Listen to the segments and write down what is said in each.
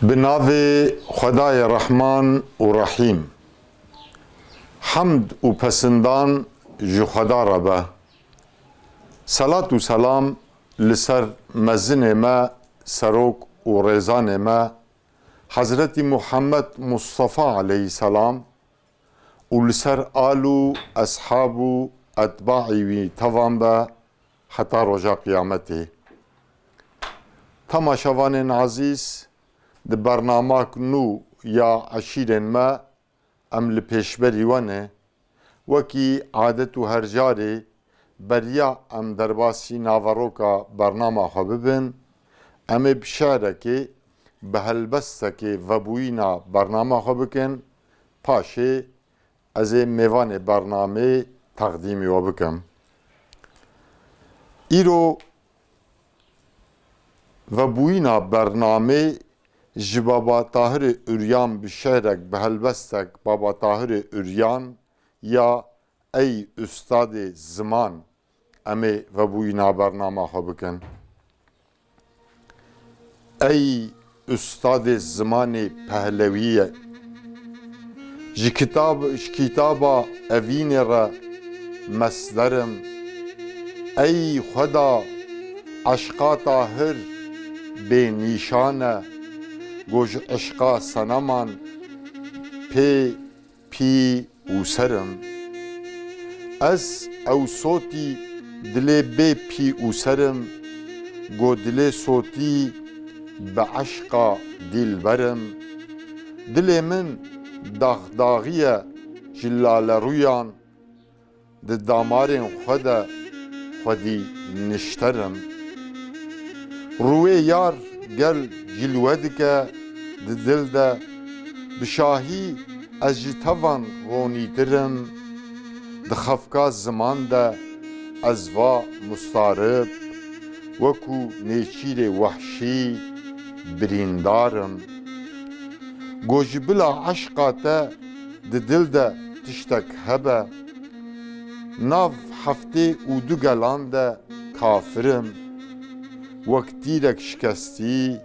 بناوی خدای رحمان و رحیم حمد و پسندان جو خدا ربه صلات و سلام لسر مزن ما سروک و رزان ما حضرت محمد مصطفى علیه السلام و لسر آلو اصحاب و اتباعی وی توان به حتی رجا قیامتی. تماشاوان عزیز د برنامه نو یا عشیرن ما ام لپیشبری وانه وکی عادت و هر جاری بریا ام درباسی ناوروکا برنامه خببن ام بشاره که به هلبسته که وبوینا برنامه خبکن پاشه از میوان برنامه تقدیمی و بکم. ایرو وبوینا برنامه جی بابا طاهر اوریان بشهرک به هلبستک بابا طاهر اوریان یا ای استاد زمان امی و بوینا برنامه ها بکن. ای استاد زمان پهلویه جی کتابا اوین را مصدرم ای خدا عشقا طاهر به نیشانه گوش عشقا سنمان پی و سرم از او صوتی دل بی پی و سرم گو دل صوتی به عشقا دل برم دل من داغداغیه جلال رویان ده دامارین خودی نشترم روی یار گل جلوه دکه ده دل ده بشاهی از جتوان غونی درم ده خفکا زمان ده از وا مستارب وکو نیچیر وحشی بریندارم گوش بلا عشقا ده دل ده تشتک هبه ناف هفته او دو گلان ده کافرم وقتیرک شکستی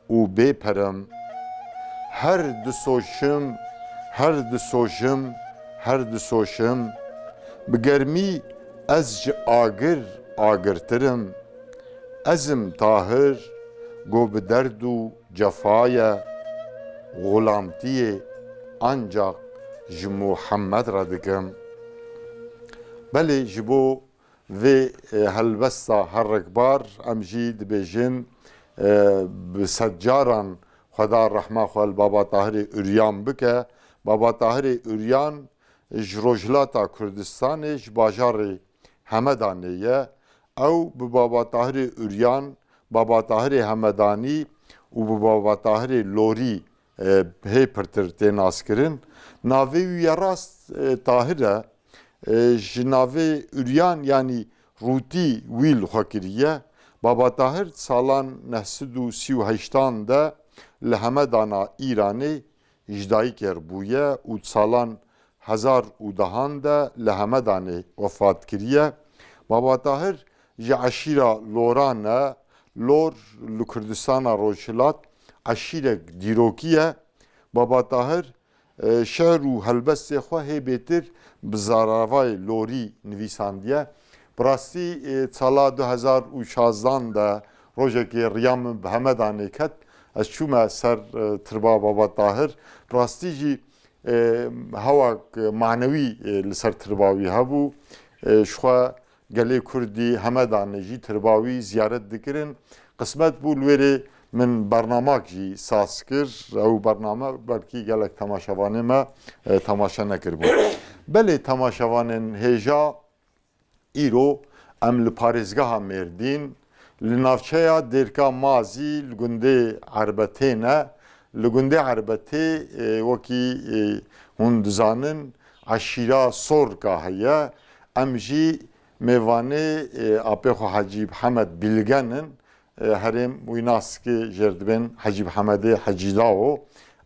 او بپرم هر دو سوشم بگرمی از ج آگرترم ازم طاهر گو به درد و جفای غلامتی انجا ج محمد را دکم بله جبو و هلبستا هر رکبار امجید بیجن بسجاران خدا رحمه خوال بابا طاهر اوریان بکه بابا طاهر اوریان جروجلاتا کردستان باجار همدانیه او به بابا طاهر اوریان بابا طاهر همدانی و به بابا طاهر لوری هی پرتر تیناس کرن ناوی وی راست طاهره جناوی اوریان یعنی روتی ویل خاکریه بابا طاهر سالان 938 ده لهمدانا ایرانی اجدایی کربویه و سالان 1010 ده لهمدانه وفات کریه بابا طاهر عشیره لورانه لور لکردستان روشلات عشیره دیروکیه بابا طاهر شعر و هلبست خواه بیتر بزاراوای لوری نویساندیه براستی سالا 2016 ده روژه که ریام به همه دانه کت از چوم سر تربا بابا طاهر براستی جی هوا معنوی لسر ترباوی هبو شخوا گلی کردی همه دانه جی ترباوی زیارت دکرن قسمت بو لوری من برنامه جی ساز کر او برنامه بلکی گلک تماشاوانه ما تماشا نکر بود بله تماشاوانن هجا ایرو ام لپارزگاه مردین لنافچه درکا مازی لگنده عربتینه لگنده عربتی وکی هندزانن عشیره سورکا هیا ام جی میوانه آپیخو حجیب حمد بیلگنن هرم ویناس که جردبن حجیب حمد حجیداو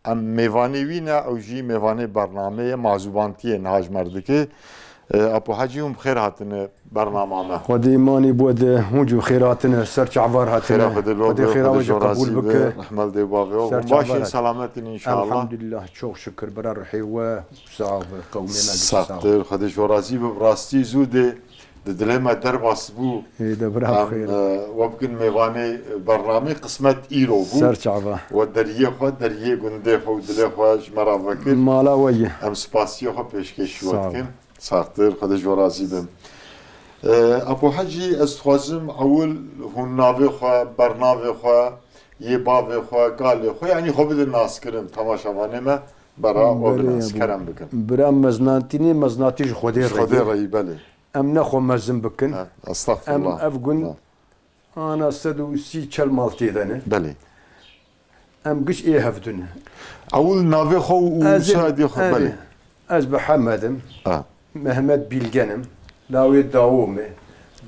ام میوانه وینا او جی میوانه برنامه معزوبانتی نهاج مردکه Apo haciyum xêr hatine bernamame. Xwedê imanî bu de hunc û xêratin ser çavar hatine. Xêra xwedê lo Xwedê xêra we qebûl bike. Rahmel dê bavê. Ser Başin çavar. selametin inşallah. Elhamdülillah çok şükür bera ruhê we sağ ve kavmê me Saxtir, xwedê ji razî bi rastî zû dê di dilê me derbas bû. de bira Em xêr. we bikin mêvanê bernamê qismet îro bû. Ser çava. We deriyê xwe deriyê gundê xwe û dilê xwe ji me re vekir. Mala we ye. Em spasiyê xwe pêşkêş Sağ ol. dikin. Saxtir, xwedê ji razî bim. Apo hecî ez dixwazim ewil hûn navê xwe, bernavê xwe, yê bavê xwe, galê xwe yanî xwe bidin naskirin temaşevanê me bera we bi naskerem bikin. Bira meznatînê meznatî ji Xwedê Xwedê re. reyî belê. Em nexwe mezin bikin. Em Estağfurullah. ev gund ana sed û sî çel maltê de ne. Belê. Em giş ê hevdin. Ewil navê xwe û soyadê xwe belê. Ez bi Hemedim. Ha. Mehmet Bilgenim. Dawê Dawomê.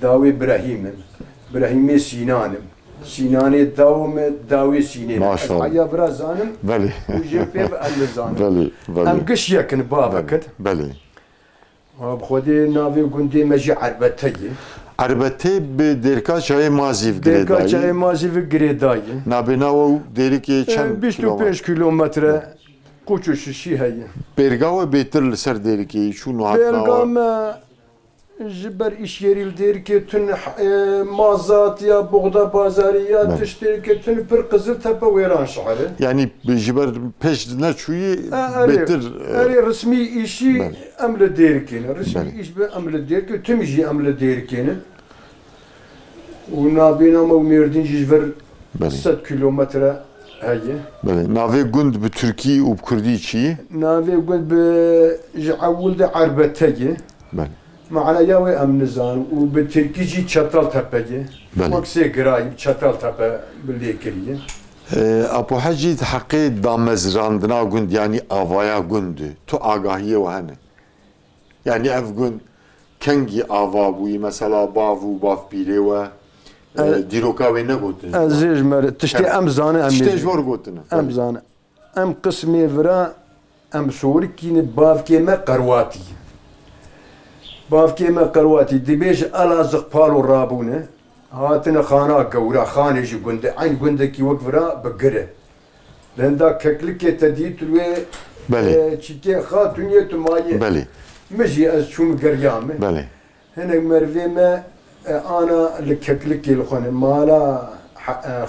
Dawê Brehîmim. Brehîmê Sînanım. Sînanê Dawomê, Dawê Sînê. Maşallah. Ez heya bira zanim. Belê. û jê pê ve em nizanim. Belê. Belê. Em giş yekin bavekir. Belê. Xwedê navê gundê me jî Erbete ye. Erbetê bi dêrka çayê mazîv Dêrka çayê girêdayî. mazî ve girêdayê. Nabêna û dêrikê çend 25 kilometre koçu şişî heye. Pêrga we bêtir li ser dêrikê çûn û Belga hatna me ji ber îşyerî dêrikê tun mazat ya boğda bazarî ya Evet. tiştêrikê tun pir qizil tepe wêran şehre. yani ji ber pêş neçûyî bêtir Erê resmî îşî Evet. em li dêrikê. Resmî Evet. îş be em li dêrikê tüm jî em li dêrikê ne. û nabêna me û mêrdîn jî ji ver belê 100 kilometre heye. belê navê gund bi Tirkî û bi Kurdî çi Navê gund bi ji ewil de Erbete ye. belê Ma'naya ve em nizanim û bi Tirkî jî Çataltepe ye. belê Wek sê girayî Çataltepe bi lêkiriye. Apo hecî heqê damezrandina gund yanî avaya gundê tu agahiyê we hene yani ev gund kengî ava bûyî mesela bav û bavpîrê we dîroka wê negotin Ez jê ji me re tiştê em zane em tiştê ê- ji wir gotin em zane. Em qismê vira em şorikîne bavkê me qerwatî. Bavkê me qerwatî dibê ji Elazığpal û rabûne hatine xana gewra xanê ji gundê eyn gundekî wek vira bi gir e. Lenda keklikê te dît wê belê çîkê xatûniyê tu mayê. belê Me jî ez çûm geryame. belê Hinek mervê me ana li keklikê li xwe ne mala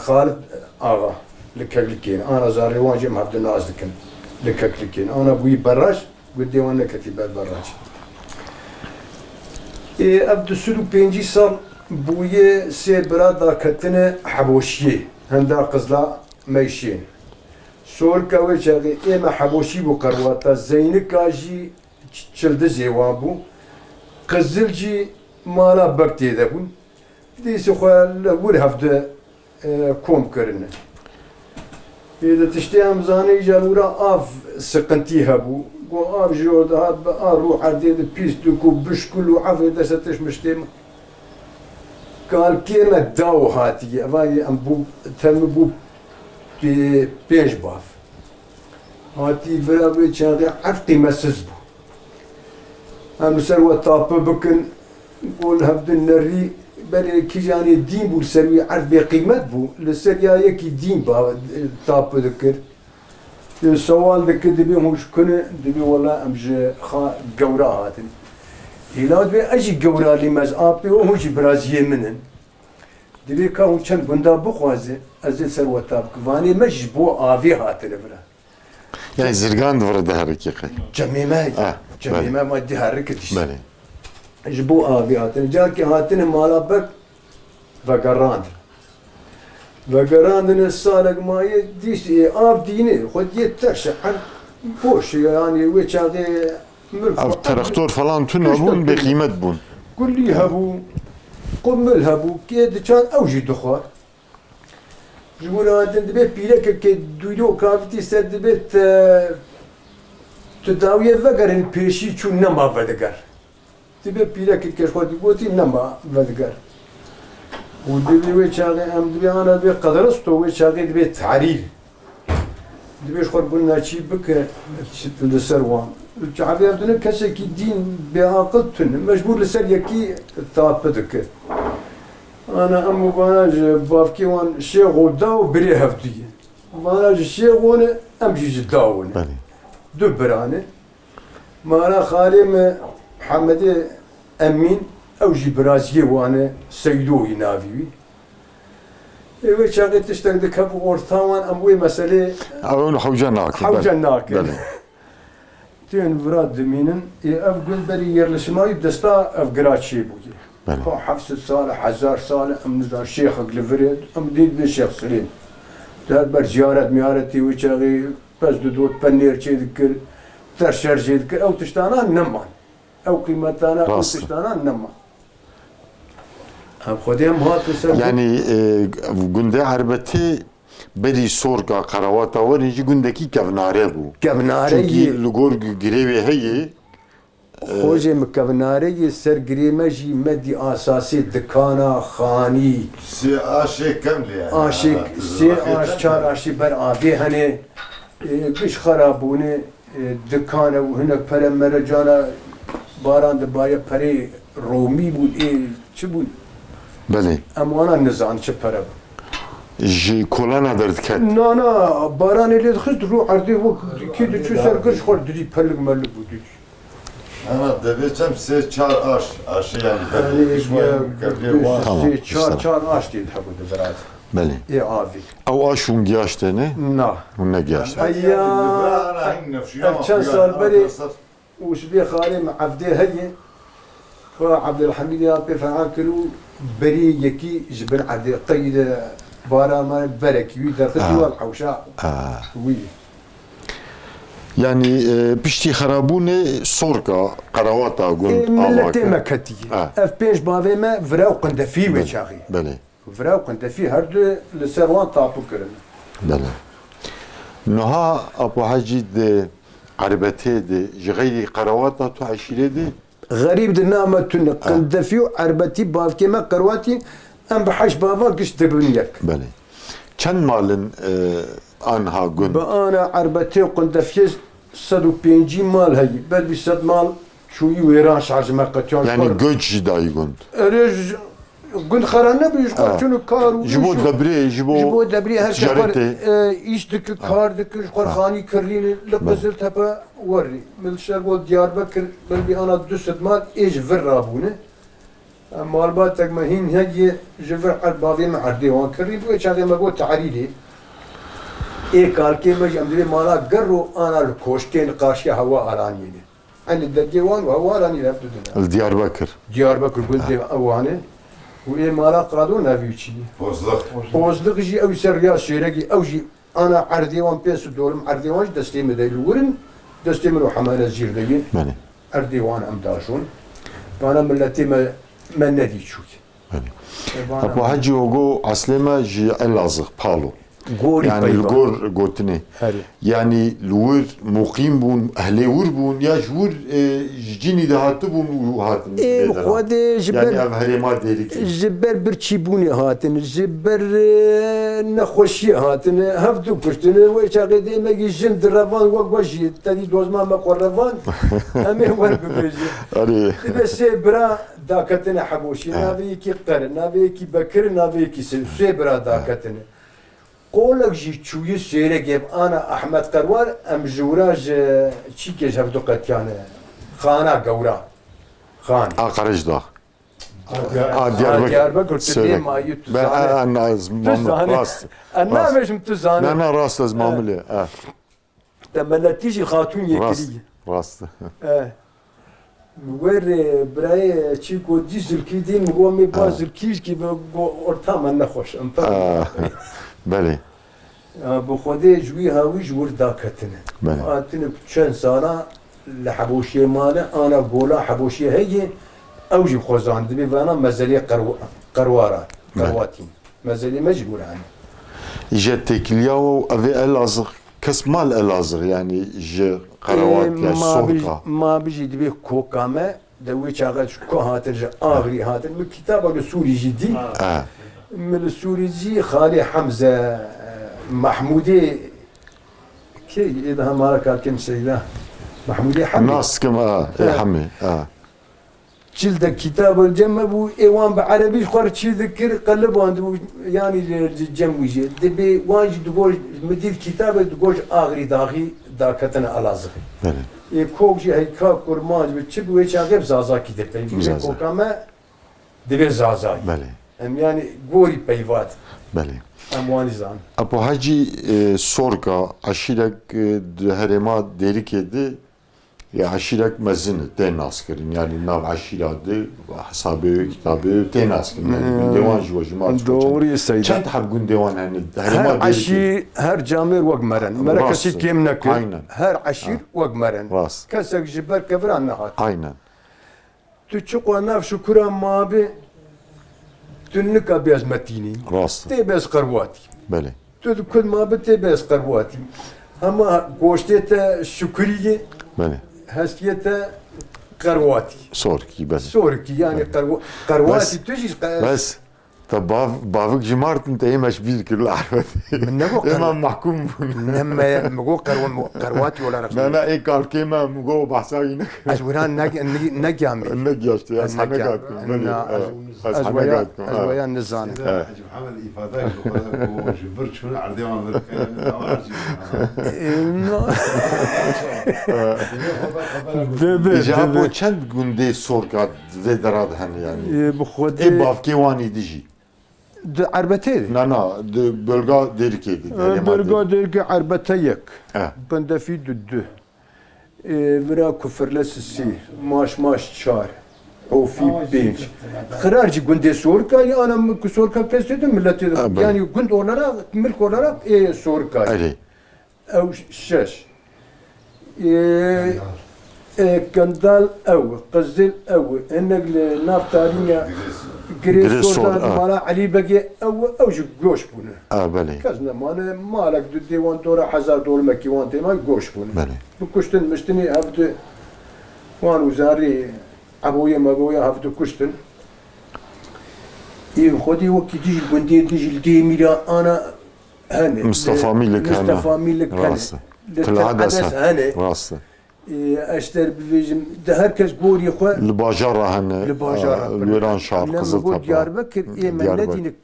Xalid ağa li keklikê ne ana zarê wan jê em hevdin naz dikin li keklikê ne ana bûyî berrac gundê wan neketî ber berrac. Ev di sud û pêncî sal bûye sê bira daketine heboşiyê henda qizla meyşên. Sorka wê çaxê ême heboşî bû qerwata Zeynika jî çildizê wan bû. Qizil jî mala bek tê de bûn. Dîsê xwe li wir hevde kom kirine. Êde tiştê em zanî îja wira av siqintî hebû. Got av ji or dihat bi a rû herdê di pîst û bişkûl û evê deste tişmiştê me. Kalkê me daw hatiye. Evayê em bû teme bû pênc bav. Hatî vira wê çaxê eftê me siz bû. Em li ser we tape bikin gol hevdin nerî belê kîjanê dîn bû li ser wî erd bê qîmet bû li ser ya yekî dîn tape dikir. Sewal dikir dibê hûşkune dibê wela em ji gewra hatin. Hîlat vê ez jî gewra lîmez apê hûn jî biraziyê min in. Dibê ka hûn çend gunda bixwaze ez ê ser we tap bikim. Vanê me ji bo avê hatine vira. yani zirgan divire de herekê qey Cemê me Ah, cemê me madî herikit işte. belê Ji bo avê hatine. Carkê hatine mala bek vegerandin. Vegerandine salek mayê dîst av dînê xwe diyê terşe boş yani wê çaxê ev terektor falan tu nebûn bê qîmet bûn Kullî hebû qumil hebû kê diçan ew jî dixwar. Ji wir hatin dibe pîrekekê dûylo kavitî ser dibe tu dawiyê vegerin pêşî çû nema vediger. Dibe pîrekekê xwe digotî nema vediger. û dibê wê çaxê em dibe ana dibe qediristo wê çaxê dibe tarîr. دبیش خود بون نچی بکه لسر وان جعبی ابدونه کسی که دین به عقل تونه مجبور لسر یکی تاپ دکه انا امو باناج بافکی وان شیخ و داو بری هفتی باناج شیخ وانه ام جیج داونه بله دو برانه مانا خالم محمد امین او جی برازیه وانه سیدوی ناویوی و چاقی تشتاق دکب ورطاوان اموی مسئله اون حوجه ناکر حوجه ناکر بله تین وراد دمینن اف گل بری yerleşmeyi دستا اف گراچی بودی بله 700 سال 1000 سال ام نزار شیخ گلفرید ام دید به شیخ سلیم در بر زیارت میارتی و چاقی پس دو پنیر چی دکر ترشر چی دکر او تشتانا نمان او قیمتانا او راست. تشتانا نمان هم خودم هات سر yani günde harbeti beri sorga karavata var inci gündeki kevnare bu. کبناره Çünkü lugor grevi heyi خوجه مکبناره سرگریمه جی مدی آساسی دکانا خانی سي اشي كامله يعني آشک سی آش چار آشی بر آبی هنه بیش خرابونه دکانه و هنک پره مرجانا باران دبایه پره رومی بود چه بود؟ beli اموانا نزان چه پره بود ji kolana derdket. نه نه باران الید خست رو عرضی و کی دو چو سرگرش خورد دیدی پلگ ملگ بود انا دبيتم سي تشار اش اشي يعني Yani شوي كبير وان Tamam, çar çar aş diye tabudu berat. Beli. Abi. Ev aşun giyaşte ne? Na. Bu ne giyaşte? كان صار بري وش بي خالي مع عبدي هي عبد الحميد يا بي فعال كلو بري يكي جبر عبد قيد بارا ما برك يدر خدي والحوشاء وي Yani pişti harabune sorga karavata gund ملتي مكتي آه. اف بيش بافي ما فراو قندفي وشاغي Beli. فراو قندفي هردو لسروان طابو كرن Beli. Noha apo hacid arbete de jgayri karavata tu aşire de غريب دنا تن قندفي عربتي بافكي ما قرواتي ام بحش بافا قش دبنيك beli. Çen malın anha gund. انا عربتي وقندفي 150 مال هي بل ب 100 مال شوي ويران شارج ما قتيان Yani göç dayı gund. رج قند خرانه بيش شنو كارو Jibo debre, jibo جبو دبري هر ticarete. ايش دك كار دك شقر خاني كرين لقزل تبا وري من شرقو ديار بكر بل بي انا 200 مال ايش فرابونه مال باتك مهين هي جفر عرباوي مع ديوان كرين بو چاغي مگو تعريدي اي قال كي مج امدري مالا قرو انا الكوشتين قاشي هوا ارانيني عند الديوان وهو اراني لابد El Diyarbakır. ديار بكر قلت اوانه وإيه مالا قادو نافيوشي بوزلق بوزلق جي أو سريا شيرجي أو جي أنا عرديوان بيس دولم عرديوان دستي مدي الورن دستي منو حمالة زير دي Beli. عرديوان أم داشون فأنا ملتي ما ندي شوي Beli. Apo hacı ogo aslema ji Elazığ palo. قولي Yani lgor gotine. هري Yani lur muqim bun, ehli vur bun ya jvur cini de hatı bun hatın. إيه خودي Yani جبر ev herema derik. جبر برشيبوني هاتن جبر نخوشي هاتن هفدو كشتن ويشاقي دي مجي جند رفان وقوشي تدي دوزما ما قرفان أمي ورق بيجي Hani بس برا داكتنا حبوشي نابي كي قر نابي كي بكر نابي كي سي برا داكتنا قولك جي تشوي سيرك يب انا احمد قروار ام جوراج چي كي جفدو قتيان خانه قورا خان Akarajda. Diyarbakır Söyle. tüdeyim ayı Ben tuzane ana mamul rast. انا مش تزانه Nana rast az mamule. لما تيجي خاتون Rast. يكري Rast. وير براي تشيكو ديزل كي دين مقومي بازل كيش كي اورتام انا خوش ام Beli. بو خودي جوي هاوي جور داكتنا بله. اتنا بچن سالا لحبوشي ماله انا قولا حبوشي هي اوجي خوزان دبي وانا مزلي قروارات قرواتين مزلي مجبور عنه İje tekliya o evi Elazığ kesmal Elazığ yani je karavat ya sorka. ما بيجي دبي كوكامه دوي شاغل كو هاتر اغري هاتر من كتابه سوري جدي من السوري جي خالي حمزه محمودي كي اذا ما كان سيدا محمود حمي الناس كما حمي جلد كتاب الجمع بو ايوان بعربي خور شي ذكر قلب عنده يعني الجمع يجي دبي واجد تقول مدير كتاب تقول اغري داغي داكتنا على زغي بله كوجي هي كورماج بتشب ويش غير زازا كده بين كوكاما دبي زازا بله ام يعني غوري بيفات بله امواني زان Apo hacı sorga aşirek herema derik edi ya aşirek mezini ten askerin yani nav aşiradı hesabı kitabı ten askerin yani devan jivajı دوري سيدا çent habgun devan hani her herema derik عشير her camir وقمرن مركزي راس. كيم نكر Aynen. her عشير وقمرن Ras. كسك جبر كفر عن نهات aynen تشقوا ناف شكرا ما بي تنك ابيز متيني rast تيبس قرواتي bele كل ما بتيبس قرواتي اما قوشتيتا شكريه bele هستيتا قرواتي sor ki bele سوركي يعني قرواتي بس- تجي bes ta bavık jimartın te yemeş bir kirli arveti من نقول hemen mahkum bunu لما مقول قرواتي ولا رقم Bana ek arkema mugo bahsayını ازوران نجامي ne geçti ya sana النجام kalktım bele sana ازويا kalktım ازويا النزان حاج محمد افادات وجبرت شنو عرضي وانا İca bu çend günde sorgat ve derad hani yani. بخود E bavke vani diji. عربتي Na de bölga derik edi. برقو ديرك عربتيك Ha. بندا في ددو برا كفر لسسي ماش شار او في بينج خرارجي قندي سوركا انا سوركا كسيت ملتي أبا. يعني قند اولارا ملك اولارا اي سوركا Ali. او شاش كندال او قزل او انك نافتارينيا جريس جريس صور، صوت مالا علي بقي او جوش بونه Ha bele. كازنا مالك دو ديوان دورا حزار دور مكي وان تيما جوش بونه Bele. بكشتن مشتني هفت وان وزاري ابويا مابويا هفت كشتن اي خدي وكي تيجي البندي تيجي الديميرا انا هاني Mustafa Milik hani. مصطفى ميلك هاني Rası. Tılhadasa. هاني Rası. اشتر بفيجم ده هركز قوري خو Lbajara hani. لباجارة Lüran şar لما kızıl قول tapa. دياربكر اي من Diyarbakır. ندينك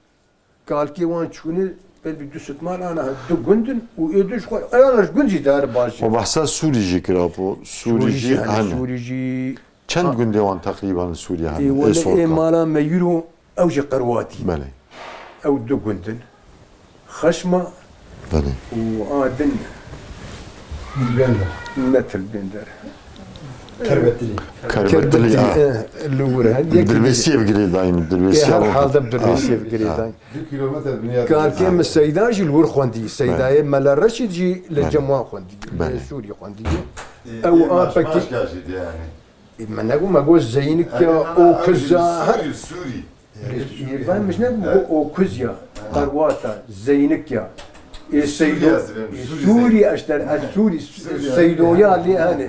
قال كي وان تشوني بل بدو ستمان انا دو جندن ويدوش خو انا جندي دار باشي O bahsa Surici kirapo. Surici hani. سوريجي Çend günde van takriban Suriye اي hani. E ولا اي sorga. مالا ما يرو اوجي قرواتي Bele. او دو جندن خشمه Bele. وادن مثل بندر كربتلي Karbetli ha. اللورة هذيك Dirvesiyev gireydi aynı. Dirvesiyev. هر حال ده بدرسي في قريتاين 2 كيلومتر بنياد كان كيم السيدان جي الور خوندي السيداي مالا رشيد جي للجماعة خوندي بله. سوريا خوندي او أو باش أبكي. كاشد يعني ما نقول ما قول زينك او كزا سوري سوري فاهم مش نقول او كزيا قرواتا زينك يا السيدو سوري اشتر السوري السيدويا اللي انا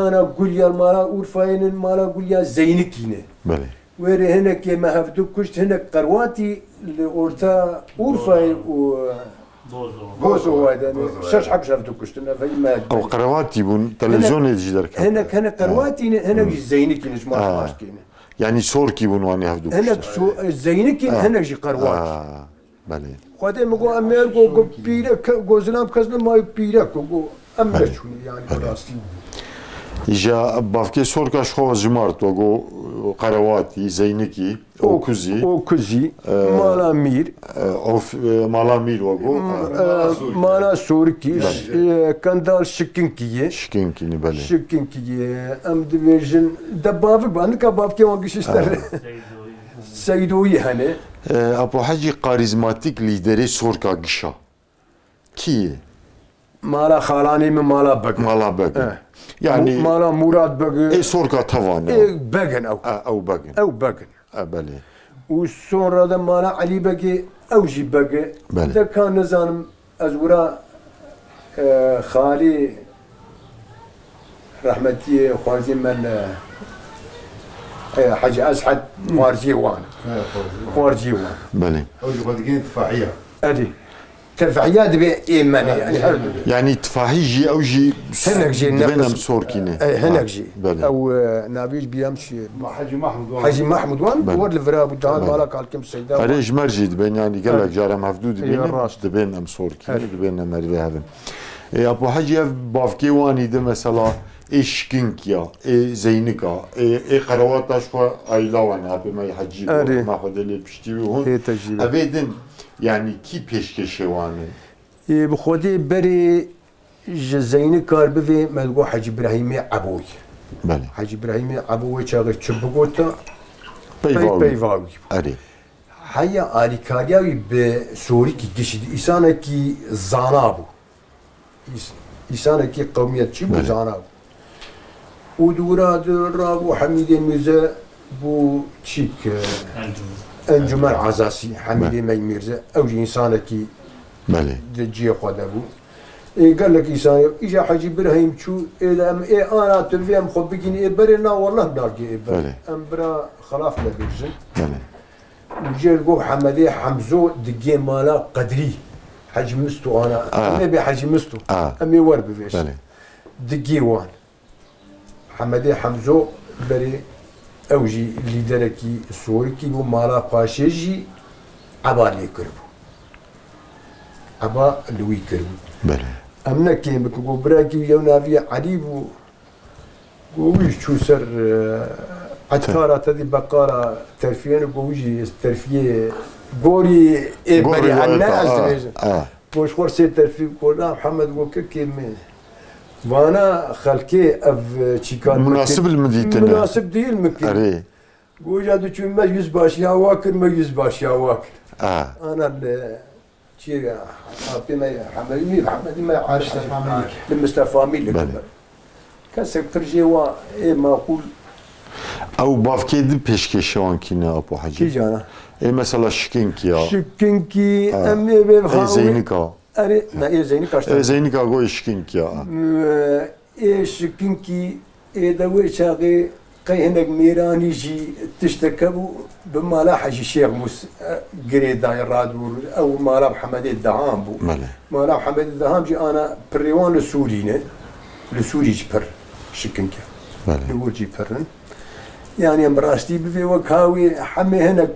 انا اقول يا المالا اورفاين المالا اقول يا زينكينه Bele. ويري هناك ما هفدو كشت هناك قرواتي اللي اورتا اورفاين و بوزو هذا شاش حق هفدو كشت انا فما O karavati bun televizyon ediciler. هناك قرواتي هناك زينكينه جماعه آه. ماشكينه Yani sor ki bunu hani hafdu. هناك سو زينكين هناك جي قرواتي Ha. Bele. خاطر مگو امیر گو پیره گوزلام کزن ما پیره گو امیر چونی yani راستي İja bavke sor ka şova zimart o go karavati zeyniki okuzi او کزی مالا میر of malamir o go مالا سورکی کندال شکن کیه şikinkini bele. شکن کیه ام دیویژن دبابک باند که باب که وانگیش استر سیدوی هنه Apo hacı karizmatik lideri sor ka gişa. Ki مالا خالانی من مالا بگ malabek. Yani مالا مراد بگ sor ka tavan. بگن او Au bagın. او بگن Bele. وسورة ده مالا علي بقي أو جي بقي بله. ده كان نظام أزورا خالي رحمتي خوانزي من حاج أسعد خوارجي وان خوارجي وان Bele. او جبدين دفاعيه أدي تفعيات بإيماني يعني يعني اتفاقی جی او جی هنك جي دبنم نقص سورکینه هنك جي بله او نابيج بيمشي حاجي محمود حاجي محمود وان بله. ورد الفراب ودهان مالك على كم سيدا اره جمر جی دبن يعني قال لك أي. جارم هفدو إيه، دبن راست. دبن ام سورکینه أي. دبن ام مروی هبن ابو حجی اف بافکی وانی ده مثلا اشکینک یا زینکا قرواتش خو ایلاوان هبه ما حجی أري. ما خود لی پشتی و هون هي تجربة اویدن يعني کی پیشکشه وانه بخودي بري زيني كار بفي مدقو حاج ابراهيمي عبوي بله حاج ابراهيمي عبوي شاغل تشبقوتا پیواوی بيفاوي اره هيا آلي كارياوي بسوري كي قشد إسانا كي زانابو إسانا كي قومية تشيبو بله. زانابو ودورا درابو حميد ميرزا بو تشيك انجمن عزاسي حميد ميرزا اوجي إنسانا كي بله دجي خدابو قال لك إنسان إجا حاج إبراهيم شو إذا أنا تلفي خب بيجيني برنا والله ناقي بله. أم برا خلاف لبيجن بله وجي الجو حمدي حمزو دقي مالا قدري حاج مستو أنا أمي بحاج مستو أمي ورب بيش بله دقي وان حمدي حمزو بري أوجي ليدركي سوريكي بو مالا باشيجي عبالي كربو عبا لوي كربو بله امنا كيم كو براكي يونا في عريب ويش شو سر عتكارة تدي بقارة ترفيين ويجي ترفيه قوري إيه بري عنا أزريز وش خور سي ترفيه قول محمد وككي من وانا خلكي اف تشيكان مناسب المدينة مناسب دي المكان اره قول جادو شو ما يزباش يا واكر ما يزباش يا واكر انا شيء بما محمد ما عارف المستفى ميل بله. كسر ترجيوا ايه ما اقول او بافکی دی پیشکشه وان کینه ابو كي حجی جانا مثلا شکینک یا شكنكي امي بخاوي زینیکا اري ما ايه زيني كاشتا زینیکا گو شکینک یا ايه شكنكي ايه دوي شاغي قي هناك ميراني جي تشتكبوا بمالا حاجي الشيخ موس قريد داير رادور او مالا محمد الدهام بو بله مالا محمد الدهام جي انا بريوان السوريين السوري جبر شكنكي بله نقول جبرن يعني امراستي بفي وكاوي حمي هنا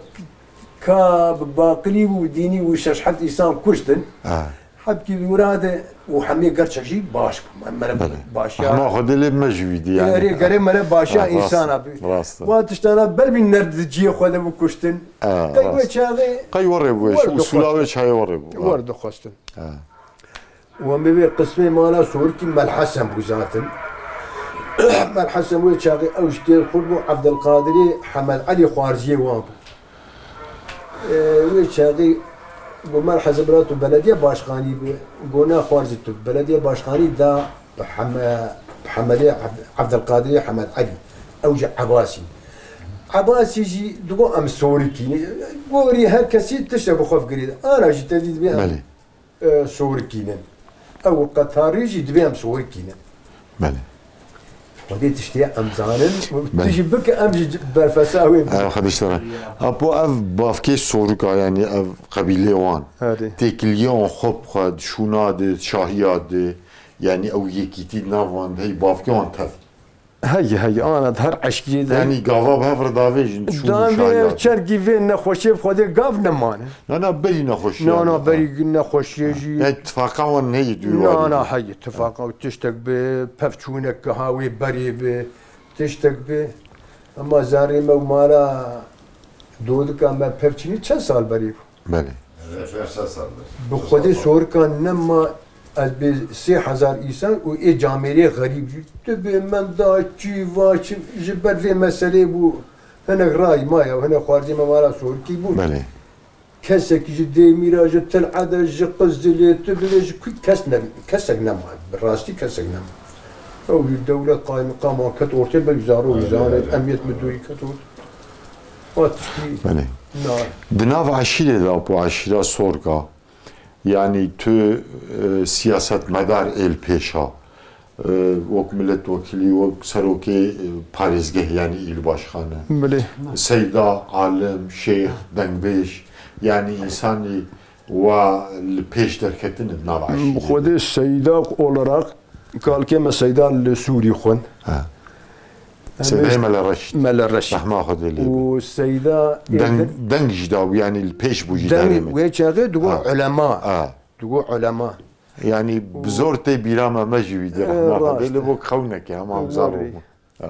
كاب باقلي وديني وشاش حد انسان كشتن حبكي وراده وحمي قرش شي باش بله باشا اما خود لی مجویدی يعني يعني قريب مره باشا راست- انسان ابي راست. واتشتنا بل من نرد جي خذ ابو كشتن قيوه راست. شاغي قی وره بوش ورد وسلاوی چای وره بو ورد خستن ومبي قسمي مالا صورتي مال حسن بوزاتن مال حسن بو شاغي او شتي خربو عبد القادري حمد علي خوارزي وابو وشاغي ومال حزبرات بلديه باشخاني قلنا خوارزتو بلديه باشخاني دا محمد عبد القادر حمد علي اوجع عباسي عباسي جي دقو ام سوريكيني قوري هالكسي تشرب خوف قريد انا جيت تديد بها بله سوريكينا او قطاري جي دبي ام سوريكينا بله ودي تشتي ام زانن تجي بك ام جي بالفساوي خدشتره ابو اف بافکی سورکا یعنی اف قبیله وان هادي تکلیان خوب خود شوناد شاهیاد یعنی او یکیتی نوان هی بافکی وان تف هي انا ظهر عشقي یعنی گاوا بهفر داویجن شون دام شاهیاد چرگی وین نخوشی بخوده گاف نمانه نه بری نخوشی نه بری نخوشی جی اتفاقا وان نهی دوی نه هی اتفاقا و تشتک به پفچونک که هاوی بری به تشتک به اما زاری مو مالا دود که اما پفچینی چند سال بری بله Refersa sallar. به خود سور که نما از به 3000 انسان و ای جامعه غریب جی تو به من دا چی و چی جبر في مسئله بو هناك راي مايا وهنا خوارزي مالا سور کی بو بله كسك جدي ميراج تلعد قزلي تبلج كسك نم براستي كسك نم او الدولة قامة كتورتي بالوزارة وزارة أمنية مدوري كتور واتشكي بله نار دناv aşire da bu aşira sorga yani tü siyaset medar el peşa vok milletvekili vok seroki parizgeh yani il başkanı ملي seyda alim şeyh denbeş yani insani والبيش دركتن النار عشية خود السيدة olarak kalkeme Seyda Suri خون سيدي ملا رشد ملا رشد رحمة خذ لي والسيدة دنج جداو يعني البيش بوجي داري دن ويشاغي تقول علماء اه تقول علماء يعني بزورتي بيراما مجوي دي رحمة خذ لي بوك خونك يا مام زارو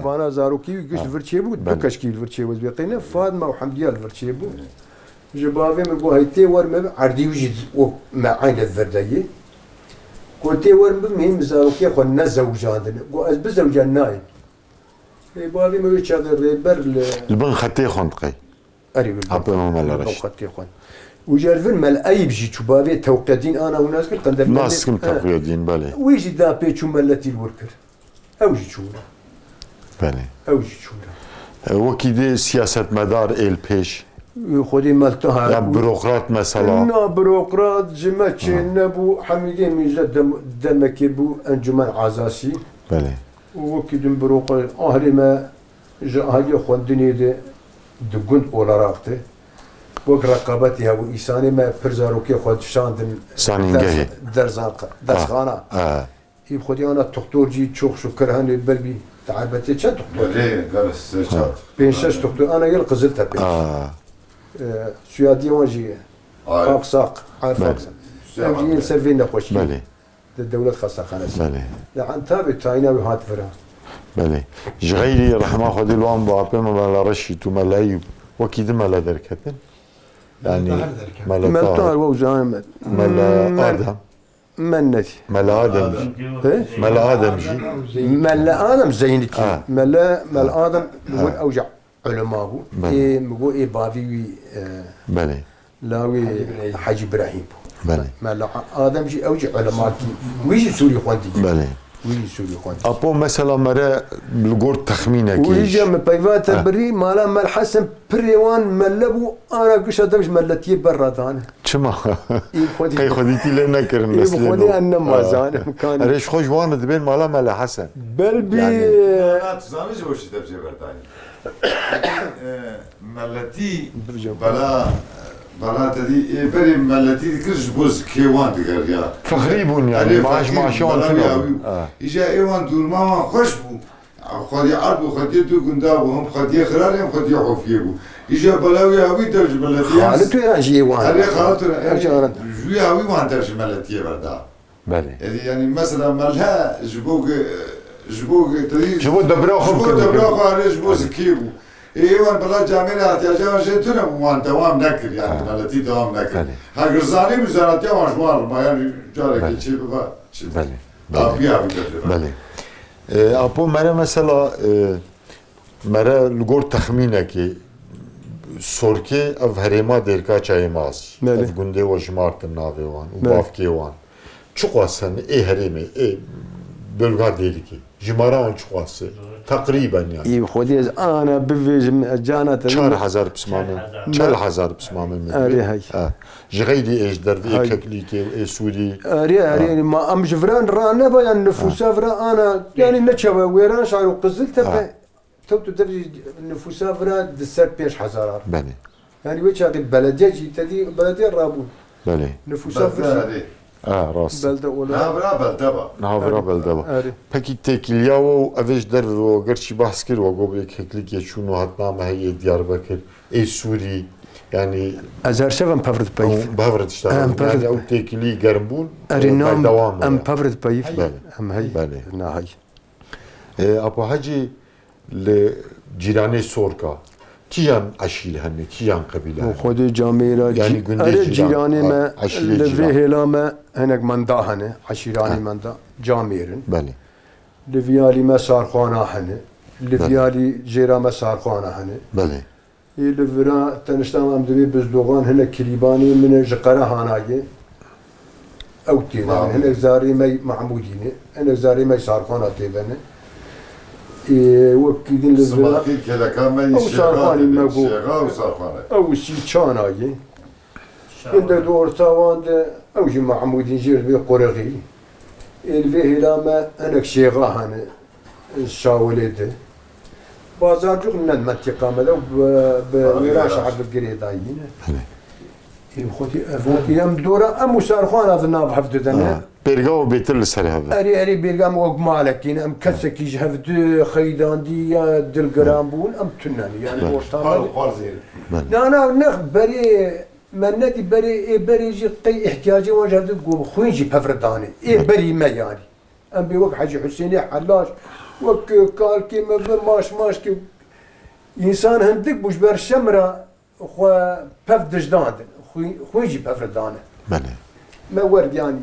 وانا زاروكي قش فرتشيبو دكش كيل فرتشيبو بيقينا فاطمه وحمديه الفرتشيبو جبابي مبو هيتي ورم عردي وجد معاين الذرديه كنتي ورم مهم زاروكي خو زوجان قو از بزوجان ناي بابي مبو تشاغر بر البن خطي خنطقي اري ابو مالا رشد خطي خون وجرفن مال اي بجي تشبابي توقدين انا وناس كل قندر ناس كم تقيدين بالي ويجي دا بيتشو ملتي الوركر اوجي تشولا بالي اوجي تشولا وكيدي سياسة مدار البيش خودی ملتها يا بيروقراط مثلا نا بروقراط جمعة نبو حميدين ميزة دمكي بو انجمان عزاسي بالي وكيدن بروقراط اهلي ما هاي خوندني دي دقند اولا راقته وك رقابتها وإيساني ما برزاروكي خود شاندن سانينجهي درسخانة يبخدي انا دكتور جي تشوخ شكر هاني بلبي تعبتي چه دكتور ليه قال السجاد بينشش دكتور انا يل قزلتها بينش سيادي وانجي اقساق عارف اقساق امجي سيرفين نخوشي بالي الدولة خاصة قناس بالي لعن تابع تاينا وهات فرا بالي جغيري رحمة خذ الوان بابي ملا رشيد وملايب وكيد ملا دركتن يعني ملا ملتار طاهر وزان ملا آدم منتي ملا آدم جي ملا آدم جي ملا ادم زينتي ملا ادم نقول اوجع علماء بلى. نقول ايه بافي بالي لاوي حاج ابراهيم بالي ملا ادم جي اوجع علماء ويجي سوري خوندي بالي ويجي سوري خوندي أبو مثلا مرة بالقول تخمينك ويجي من بيفات بري مالا مال حسن بريوان ملبو انا قش ادمش ملتي برا دان شما خودي كي خديتي لنا كرن خودي انا ما زان مكان ريش خوش وانا دبين مالا ملا حسن بلبي أنا تزامج وش تبجي برداني ملتي بلا تدي بري ملتي كرش بوز كيوان دقريا فخريبون يعني معشون إجا إيوان دور ما خوش بو خدي عرب خدي تو قنداب وهم خدي خرارهم خدي حفيبو إجا بلاوي هاوي درج ملتي خالتو يا جيوان هذه خالتو جوي هاوي وان درج ملتي بردا بالي يعني مثلا ملها جبوك تدي جبو دبراخو جبو دبراخو عليه جبو زكيبو ايوان بلا جامعه احتياجها جيتنا وان دوام نكر يعني ملتي دوام نكر هاجرزاني مزاراتي وانشوار ما يعني جارك شيء بقى بالي بالي بالي أبو مرة مثلا مرة لقول تخمينك سوركي أف هريما ديركا چاي ماس أف گنده و جمارت الناوي وان و بافكي وان چقاسن إيه هريمي إيه بلغا ديركي جماران چقاسه تقريبا يعني اي خودي انا بفيج جانا 4000 بسمامه 4000 بسمامه اري هاي جغيدي ايش دربي ككليكي اي سوري اري ما ام جفران رانا بيا النفوس فرا انا يعني نتشبه ويران شعر وقزلت تو تدري النفوس فرا دسر بيش حزارات بله يعني وجه البلديه جيتدي بلديه رابو بله نفوس فرا راست بلده ولا نهاورا بلده پکی تکیلیا و اوش در و گرچی بحث کرد و گو بیک هکلیکی چون و حتما مهی دیاربکر ای سوری يعني ازار شفن بافرد بايف بافرد اشتغل يعني او تكلي قرنبول ارينام ام بافرد بايف ام هي بله نا هي ابو حاجي لجيراني سوركا كيان عشيل هن كيان قبيله خودي جاميرا يعني جيراني ما لفيه لاما هناك مندا هنا عشيراني مندا جاميرن بله لفيالي ما سارخانا هنا لفيالي جيرا ما سارخانا هنا بله لفرا تنشتام ام دبي بزدوغان هنا كليباني من جقرا هناجي او تينا هنا زاري مي معمودين هنا زاري مي سارخانا تيبنه وكيدين لفرا سماكي كذا كان سارخاني ماكو او سي تشاناجي عند دور تاوان او جي معمودين جير بي قرغي الفيه لما انا شيغا هنا الشاولده بازار جو من المنطقة ملو بوراش عبد القريدايين خودی افوتی ام دورا ام مسارخان از ناب هفته دنیا پرگا و بیتر لسر هبه اری بیرگم وق مالکین ام کسی کیش هفته خیداندی یا دلگرام بون ام تنانی یعنی ورتان نه بری من ندی بری جی قی احتیاجی واجد گو خوینجی پفردانه بری ما یعنی ام بی وقت حاجی حسینی حلاج وقت کار کی ماش کی انسان هندک بوش بر شمره خو پف دجدان خوینجی پفردانه بله ما ورد yani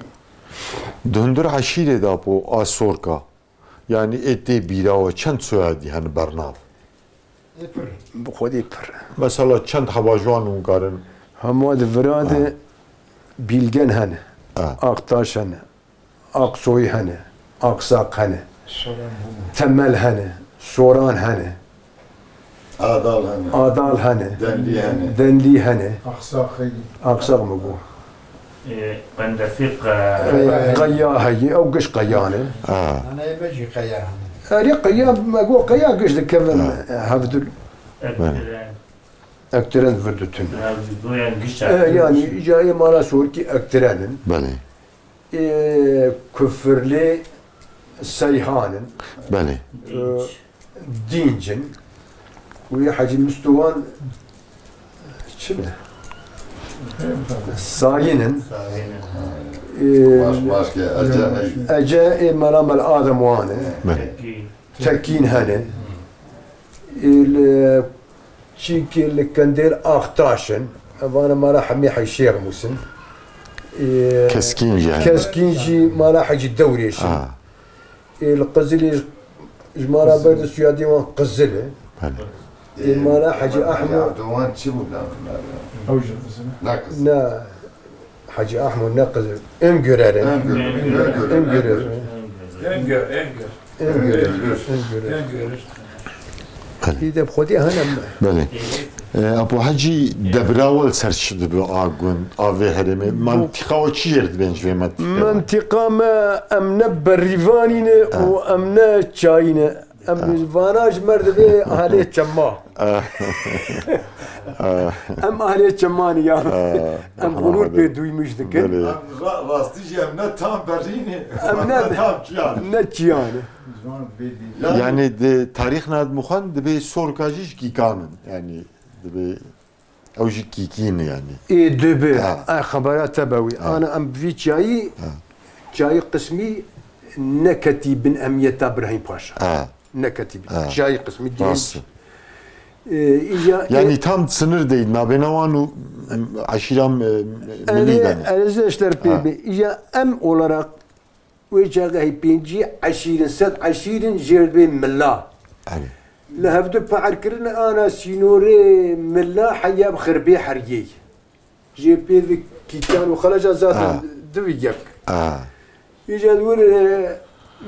دهندر عشیره دا بو آسورکا yani eti bira ve çend söyledi hani bernav. خودی پر Mesela çend havajuan ungarın. هماد فراد بیلگن هنه آقتاش هنه آقسوی هنه آقساق هنه تمل هنه سوران هنه Adal hani. آدال هنه Denli hani. دندی هنه أخصاقي آقساق مگو بندفيق قیا هی او قش قیانه أنا بجي قياهم اری قیا مگو قیا قش دکمن هفدل اکترن vurdutun. Yani cayı mala sor ki ektirenin Bale. Küfürlü sayhanın Bale. dincin ve hacı Müslüman şimdi sayının Başka acayip. ece meramel adam vane Bale. tekin hani il çikil kandil ahtaşın bana mara hami hayşer musun Keskin yani. keskinci mara hacı devreşi Ha. القزلي جمارة برد السيادي وان قزلة Bale. مالا حجي أحمد Duman çibu lan. أوجه مثلا Nakız. نا حجي أحمد نقز ام جرارن ام جرارن ام جرارن إذا بخدي هنا Bale. Abu Hacı debravel serçidi bu agun ave heremi. Mantıka o çi yerdi bence ve mantıka. منطقة ما أم نبر ريفانينا وأم نا تشاينا أم ريفاناج مرد بي أهلي تشما أم أهلي تشماني يعني أم غرور بيدوي مش ذكر Bale. Rastıcı emne tam berini. Emne- tam yani. نتشيانا زمان بيدي Yani de tarih nad muhan de be sorkajiş gikanın yani de be evji kikin yani. إيه دبي آه. خبرات تبوي أنا أم في جاي قسمي نكتي بن أمية إبراهيم باشا Ha. نكتي آه. جاي قسمي دين Nasıl? إجا Yani tam sınır değil. Nabenavanu aşiram milliden. أنا زاشتر بيبي إجا أم olarak وجا هي بينجي 20 سنة 20 جربي ملا Yani. لهفدو بعد كرنا أنا سينوري ملا حيا بخربي حريي جي بيبي كيتان وخرج زاد آه. دويك Ha. يجي يقول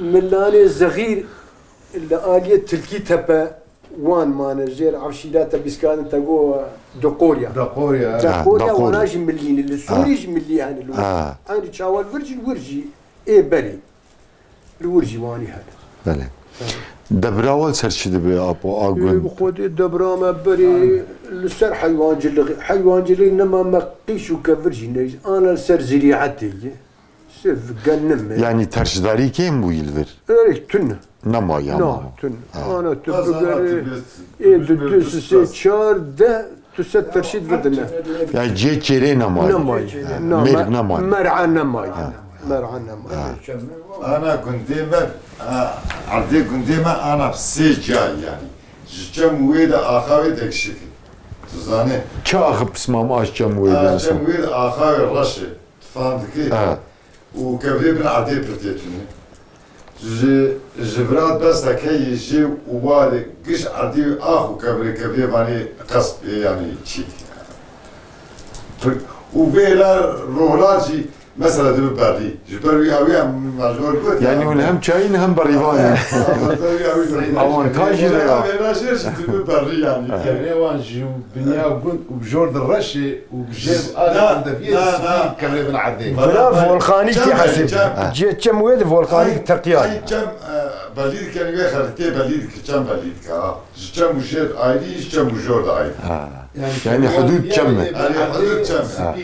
ملاني الصغير اللي آلية تلكي تبا وان ما نجير عفشيلات بيسكان تقو دقوريا دقوريا دقوريا دقوريا. وناش مليين اللي سوريش ملي يعني أنا تشاول ورجي إيه بري الورجي واني هذا Böyle. Debravel serçidi be apo agun. خود دبرامة بري لسر حيوان جلي نما ما قيشو كفرجي نيج أنا لسر زريعتي سر جنم Yani tercihleri kim bu yıldır? إيه تن Nama ya. لا تن أنا Kazan تبقى atı إيه تدوس شار ده تسد ترشيد بدنا Yani cekere nama. نماي Mer nama. مرعى نماي مرعى نماي Ana gündeme, ardı gündeme ana seca yani. Cem uyda ahavi dekşik. Tuzane. Çağ pısmam aşcam bu Cem edinsin. uyda ahavi raşı. Fahamdı ki. Ha. O kevri bin ardı pırtiyetini. Jibrat besta ki ji uvali giş ardı ahu kevri bani kasb yani çit. O veyler ruhlarci mesela de berri. Jibri avi am major gut. Yani onu hem çayın hem barivani. Avantajı da ya. Avantajı şimdi berri yani. كريوان جيو بنيا وقلت وبجورد الرشي وبجيب لا، آلة لا، لا. كريم العديد فلا فولخانيك جم- تحسب جم. جيت كم ويد فولخانيك ترقيان Ay cem بلید کنی به خرطه بلید که چند بلید که چند مجرد آیدی چند مجرد آیدی يعني حدود كمه يعني حدود كمه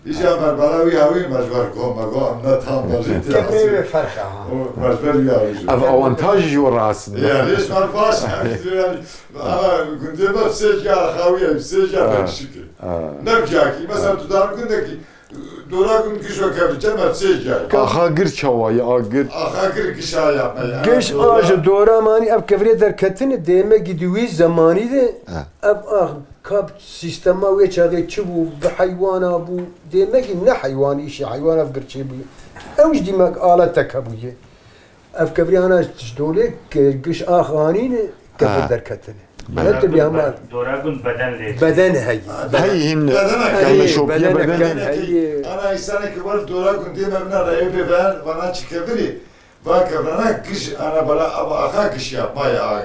إجا مربلاوي هاوي مجبر كوم مقام نتهم بلد كبري فرقه مجبر ياوي اف اوانتاج جو راسن يعني ليش ما باش انا كنت بسجع خاويه بسجع بشكل نرجعكي مثلا تدار كنتي دورا كنت كشو كبرجه ما بسجع اخا قر شواي اقر اخاكر كشايا قش اج دورا ماني اب كفري دركتن ديما قدوي زماني ده اب كاب سيستما ويتشاغي تشبو بحيوانا ابو ديما قلنا حيواني شي حيوان افكر شي بي اوش ديما آلتك ابويه اف كفري انا تشدولك قش اخانين كفر دركتن انت بيامال دوراغون بدن ليش بدن هي هي هن هي كان شوبيا بدنك بدن كان هي انا انسان كبر دورا كنت مبنى رايب بان وانا تشكبري باكبرنا كش انا بلا ابا اخاكش يا بايا